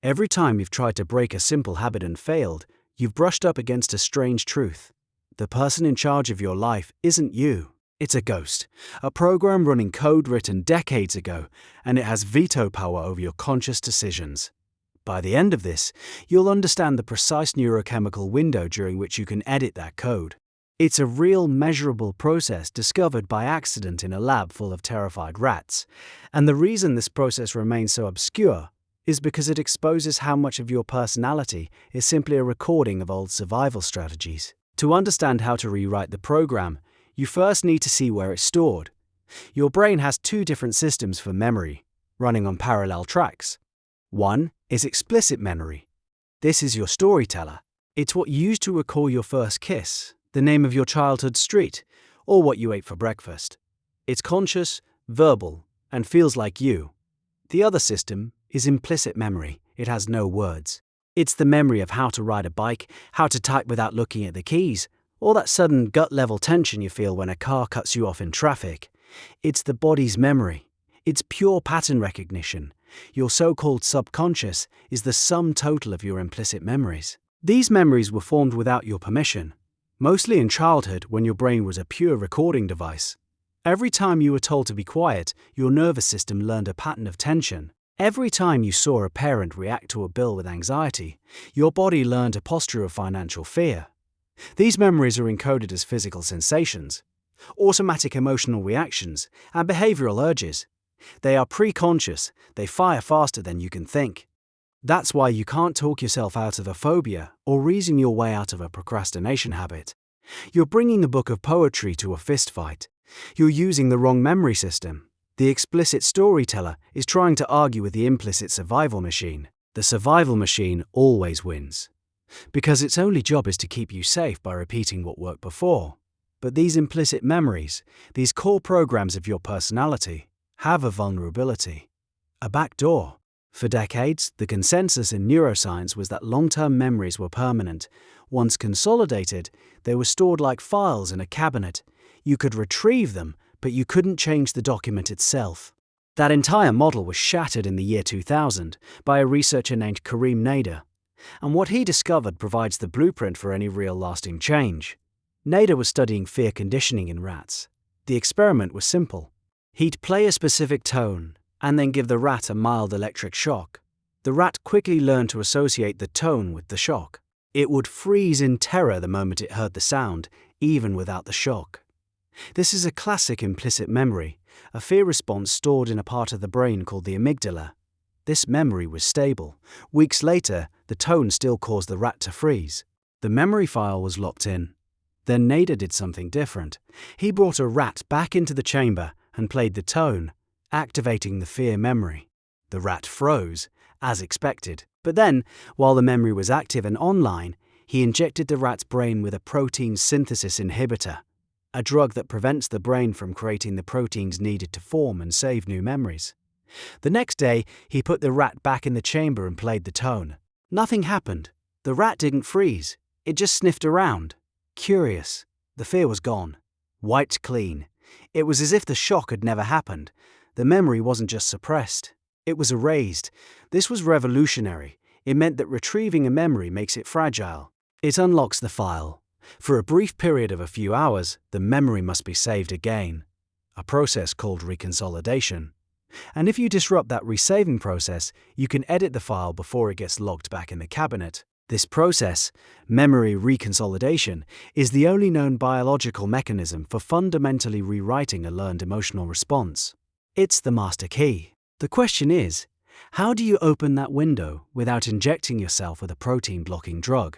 Every time you've tried to break a simple habit and failed, you've brushed up against a strange truth. The person in charge of your life isn't you. It's a ghost, a program running code written decades ago, and it has veto power over your conscious decisions. By the end of this, you'll understand the precise neurochemical window during which you can edit that code. It's a real measurable process discovered by accident in a lab full of terrified rats. And the reason this process remains so obscure is because it exposes how much of your personality is simply a recording of old survival strategies. To understand how to rewrite the program, you first need to see where it's stored. Your brain has two different systems for memory, running on parallel tracks. One is explicit memory. This is your storyteller. It's what you used to recall your first kiss, the name of your childhood street, or what you ate for breakfast. It's conscious, verbal, and feels like you. The other system is implicit memory. It has no words. It's the memory of how to ride a bike, how to type without looking at the keys, or that sudden gut-level tension you feel when a car cuts you off in traffic. It's the body's memory. It's pure pattern recognition. Your so-called subconscious is the sum total of your implicit memories. These memories were formed without your permission, mostly in childhood when your brain was a pure recording device. Every time you were told to be quiet, your nervous system learned a pattern of tension. Every time you saw a parent react to a bill with anxiety, your body learned a posture of financial fear. These memories are encoded as physical sensations, automatic emotional reactions, and behavioral urges. They are pre-conscious, they fire faster than you can think. That's why you can't talk yourself out of a phobia or reason your way out of a procrastination habit. You're bringing a book of poetry to a fistfight. You're using the wrong memory system. The explicit storyteller is trying to argue with the implicit survival machine. The survival machine always wins, because its only job is to keep you safe by repeating what worked before. But these implicit memories, these core programs of your personality, have a vulnerability, a backdoor. For decades, the consensus in neuroscience was that long-term memories were permanent. Once consolidated, they were stored like files in a cabinet. You could retrieve them, but you couldn't change the document itself. That entire model was shattered in the year 2000 by a researcher named Karim Nader. And what he discovered provides the blueprint for any real lasting change. Nader was studying fear conditioning in rats. The experiment was simple. He'd play a specific tone, and then give the rat a mild electric shock. The rat quickly learned to associate the tone with the shock. It would freeze in terror the moment it heard the sound, even without the shock. This is a classic implicit memory, a fear response stored in a part of the brain called the amygdala. This memory was stable. Weeks later, the tone still caused the rat to freeze. The memory file was locked in. Then Nader did something different. He brought a rat back into the chamber and played the tone, activating the fear memory. The rat froze, as expected. But then, while the memory was active and online, he injected the rat's brain with a protein synthesis inhibitor, a drug that prevents the brain from creating the proteins needed to form and save new memories. The next day, he put the rat back in the chamber and played the tone. Nothing happened. The rat didn't freeze. It just sniffed around. Curious. The fear was gone. Wiped clean. It was as if the shock had never happened. The memory wasn't just suppressed. It was erased. This was revolutionary. It meant that retrieving a memory makes it fragile. It unlocks the file. For a brief period of a few hours, the memory must be saved again, a process called reconsolidation. And if you disrupt that resaving process, you can edit the file before it gets locked back in the cabinet. This process, memory reconsolidation, is the only known biological mechanism for fundamentally rewriting a learned emotional response. It's the master key. The question is, how do you open that window without injecting yourself with a protein-blocking drug?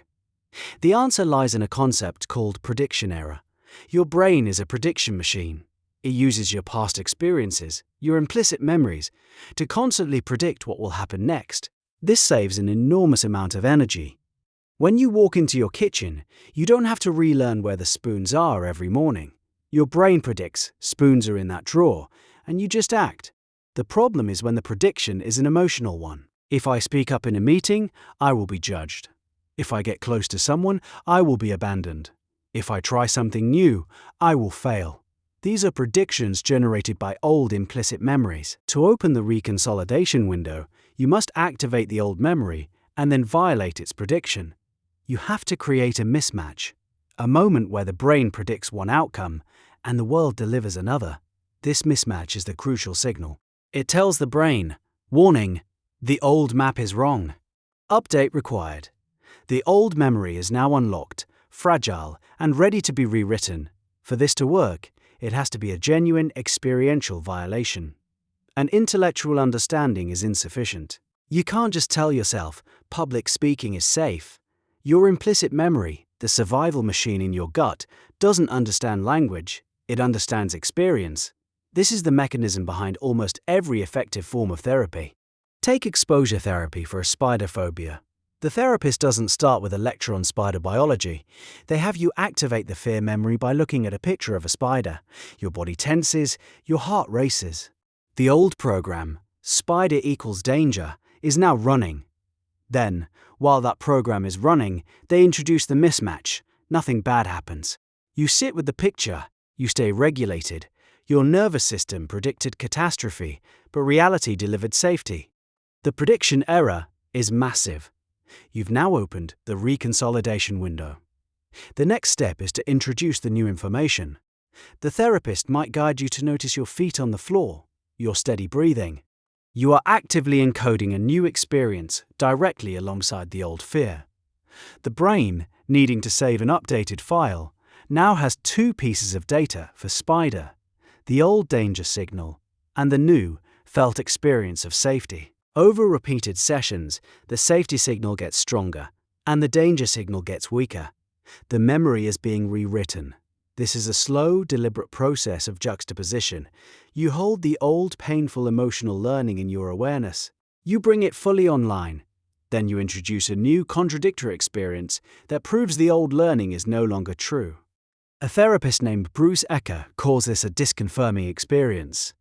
The answer lies in a concept called prediction error. Your brain is a prediction machine. It uses your past experiences, your implicit memories, to constantly predict what will happen next. This saves an enormous amount of energy. When you walk into your kitchen, you don't have to relearn where the spoons are every morning. Your brain predicts spoons are in that drawer, and you just act. The problem is when the prediction is an emotional one. If I speak up in a meeting, I will be judged. If I get close to someone, I will be abandoned. If I try something new, I will fail. These are predictions generated by old implicit memories. To open the reconsolidation window, You must activate the old memory and then violate its prediction. You have to create a mismatch, a moment where the brain predicts one outcome and the world delivers another. This mismatch is the crucial signal. It tells the brain, warning, the old map is wrong. Update required. The old memory is now unlocked, fragile, and ready to be rewritten. For this to work, it has to be a genuine experiential violation. An intellectual understanding is insufficient. You can't just tell yourself, public speaking is safe. Your implicit memory, the survival machine in your gut, doesn't understand language, it understands experience. This is the mechanism behind almost every effective form of therapy. Take exposure therapy for a spider phobia. The therapist doesn't start with a lecture on spider biology. They have you activate the fear memory by looking at a picture of a spider. Your body tenses, your heart races. The old program, spider equals danger, is now running. Then, while that program is running, they introduce the mismatch. Nothing bad happens. You sit with the picture, you stay regulated. Your nervous system predicted catastrophe, but reality delivered safety. The prediction error is massive. You've now opened the reconsolidation window. The next step is to introduce the new information. The therapist might guide you to notice your feet on the floor, your steady breathing. You are actively encoding a new experience directly alongside the old fear. The brain, needing to save an updated file, now has two pieces of data for spider: the old danger signal and the new, felt experience of safety. Over repeated sessions, the safety signal gets stronger and the danger signal gets weaker. The memory is being rewritten. This is a slow, deliberate process of juxtaposition. You hold the old, painful emotional learning in your awareness. You bring it fully online. Then you introduce a new, contradictory experience that proves the old learning is no longer true. A therapist named Bruce Ecker calls this a disconfirming experience.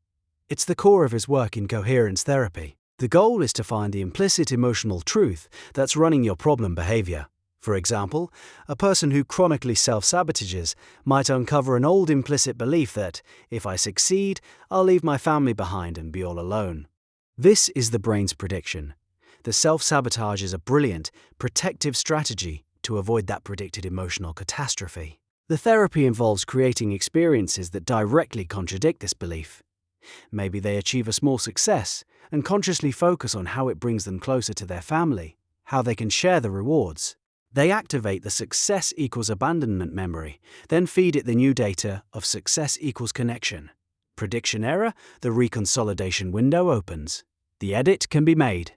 It's the core of his work in coherence therapy. The goal is to find the implicit emotional truth that's running your problem behavior. For example, a person who chronically self-sabotages might uncover an old implicit belief that, if I succeed, I'll leave my family behind and be all alone. This is the brain's prediction. The self-sabotage is a brilliant, protective strategy to avoid that predicted emotional catastrophe. The therapy involves creating experiences that directly contradict this belief. Maybe they achieve a small success and consciously focus on how it brings them closer to their family, how they can share the rewards. They activate the success equals abandonment memory, then feed it the new data of success equals connection. Prediction error, the reconsolidation window opens. The edit can be made.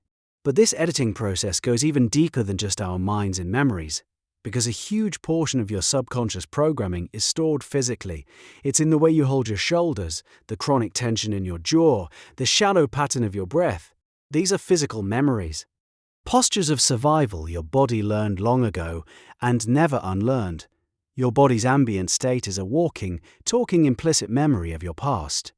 But this editing process goes even deeper than just our minds and memories, because a huge portion of your subconscious programming is stored physically. It's in the way you hold your shoulders, the chronic tension in your jaw, the shallow pattern of your breath. These are physical memories. Postures of survival your body learned long ago and never unlearned. Your body's ambient state is a walking, talking implicit memory of your past.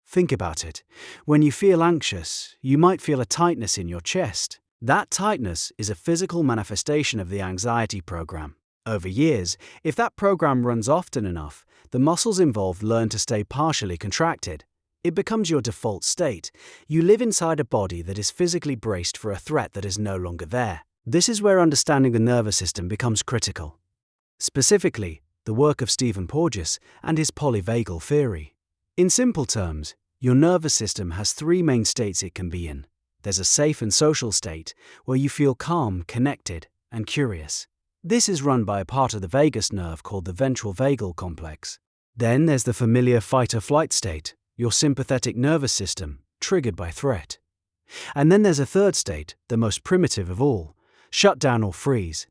Think about it. When you feel anxious, you might feel a tightness in your chest. That tightness is a physical manifestation of the anxiety program. Over years, if that program runs often enough, the muscles involved learn to stay partially contracted. It becomes your default state. You live inside a body that is physically braced for a threat that is no longer there. This is where understanding the nervous system becomes critical. Specifically, the work of Stephen Porges and his polyvagal theory. In simple terms, your nervous system has three main states it can be in. There's a safe and social state where you feel calm, connected, and curious. This is run by a part of the vagus nerve called the ventral vagal complex. Then there's the familiar fight-or-flight state, your sympathetic nervous system, triggered by threat. And then there's a third state, the most primitive of all, shutdown or freeze.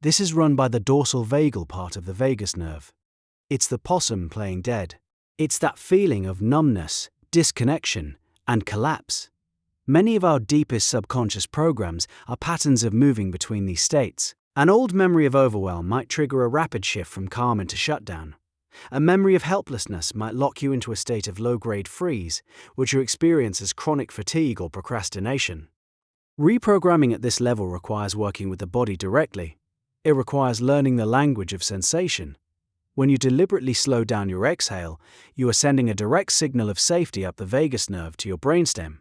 This is run by the dorsal vagal part of the vagus nerve. It's the possum playing dead. It's that feeling of numbness, disconnection, and collapse. Many of our deepest subconscious programs are patterns of moving between these states. An old memory of overwhelm might trigger a rapid shift from calm into shutdown. A memory of helplessness might lock you into a state of low-grade freeze, which you experience as chronic fatigue or procrastination. Reprogramming at this level requires working with the body directly. It requires learning the language of sensation. When you deliberately slow down your exhale, you are sending a direct signal of safety up the vagus nerve to your brainstem.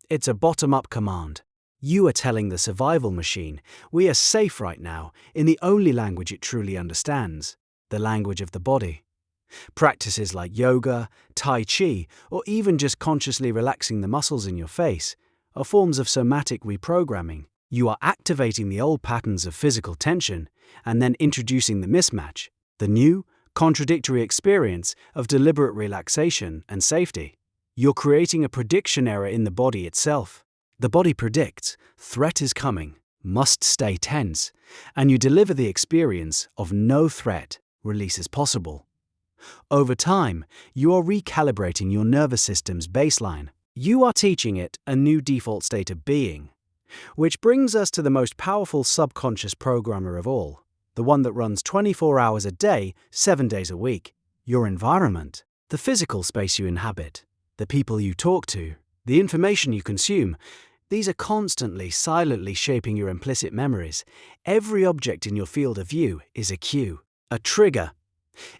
It's a bottom-up command. You are telling the survival machine, we are safe right now, in the only language it truly understands, the language of the body. Practices like yoga, tai chi, or even just consciously relaxing the muscles in your face are forms of somatic reprogramming. You are activating the old patterns of physical tension and then introducing the mismatch, the new, contradictory experience of deliberate relaxation and safety. You're creating a prediction error in the body itself. The body predicts, threat is coming, must stay tense, and you deliver the experience of no threat, release is possible. Over time, you are recalibrating your nervous system's baseline. You are teaching it a new default state of being. Which brings us to the most powerful subconscious programmer of all, the one that runs 24 hours a day, 7 days a week. Your environment, the physical space you inhabit, the people you talk to, the information you consume, these are constantly, silently shaping your implicit memories. Every object in your field of view is a cue, a trigger.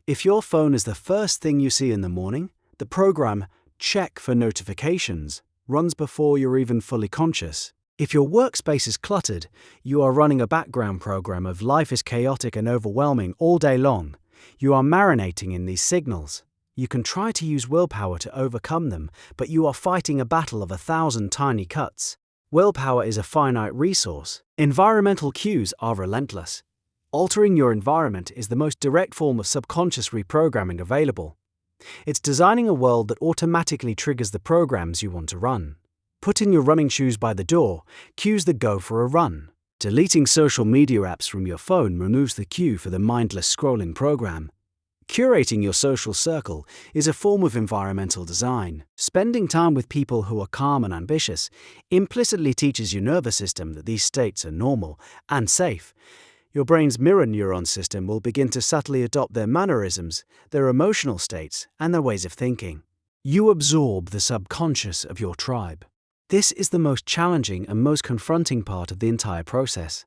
If your phone is the first thing you see in the morning, the program, check for notifications, runs before you're even fully conscious. If your workspace is cluttered, you are running a background program of life is chaotic and overwhelming all day long. You are marinating in these signals. You can try to use willpower to overcome them, but you are fighting a battle of 1,000 tiny cuts. Willpower is a finite resource. Environmental cues are relentless. Altering your environment is the most direct form of subconscious reprogramming available. It's designing a world that automatically triggers the programs you want to run. Putting your running shoes by the door cues the go for a run. Deleting social media apps from your phone removes the cue for the mindless scrolling program. Curating your social circle is a form of environmental design. Spending time with people who are calm and ambitious implicitly teaches your nervous system that these states are normal and safe. Your brain's mirror neuron system will begin to subtly adopt their mannerisms, their emotional states, and their ways of thinking. You absorb the subconscious of your tribe. This is the most challenging and most confronting part of the entire process.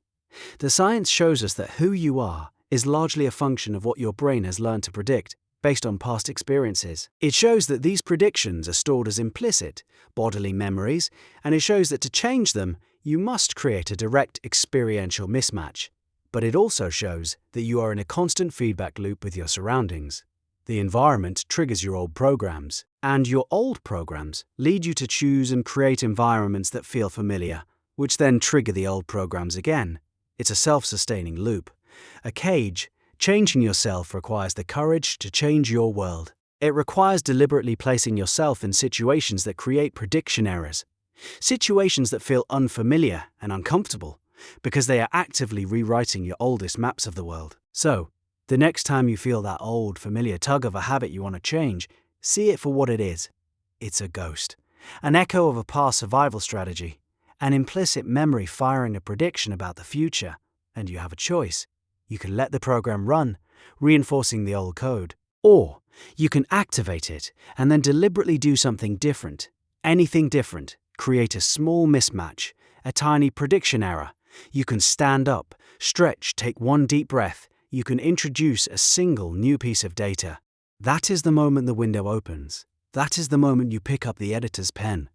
The science shows us that who you are is largely a function of what your brain has learned to predict, based on past experiences. It shows that these predictions are stored as implicit, bodily memories, and it shows that to change them, you must create a direct experiential mismatch. But it also shows that you are in a constant feedback loop with your surroundings. The environment triggers your old programs, and your old programs lead you to choose and create environments that feel familiar, which then trigger the old programs again. It's a self-sustaining loop. A cage, changing yourself requires the courage to change your world. It requires deliberately placing yourself in situations that create prediction errors, situations that feel unfamiliar and uncomfortable, because they are actively rewriting your oldest maps of the world. So, the next time you feel that old, familiar tug of a habit you want to change, see it for what it is. It's a ghost, an echo of a past survival strategy, an implicit memory firing a prediction about the future, and you have a choice. You can let the program run, reinforcing the old code, or you can activate it and then deliberately do something different. Anything different, create a small mismatch, a tiny prediction error. You can stand up, stretch, take one deep breath. You can introduce a single new piece of data. That is the moment the window opens. That is the moment you pick up the editor's pen.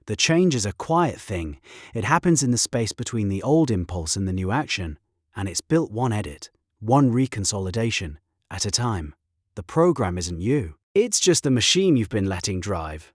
The change is a quiet thing. It happens in the space between the old impulse and the new action. And it's built one edit, one reconsolidation, at a time. The program isn't you. It's just the machine you've been letting drive.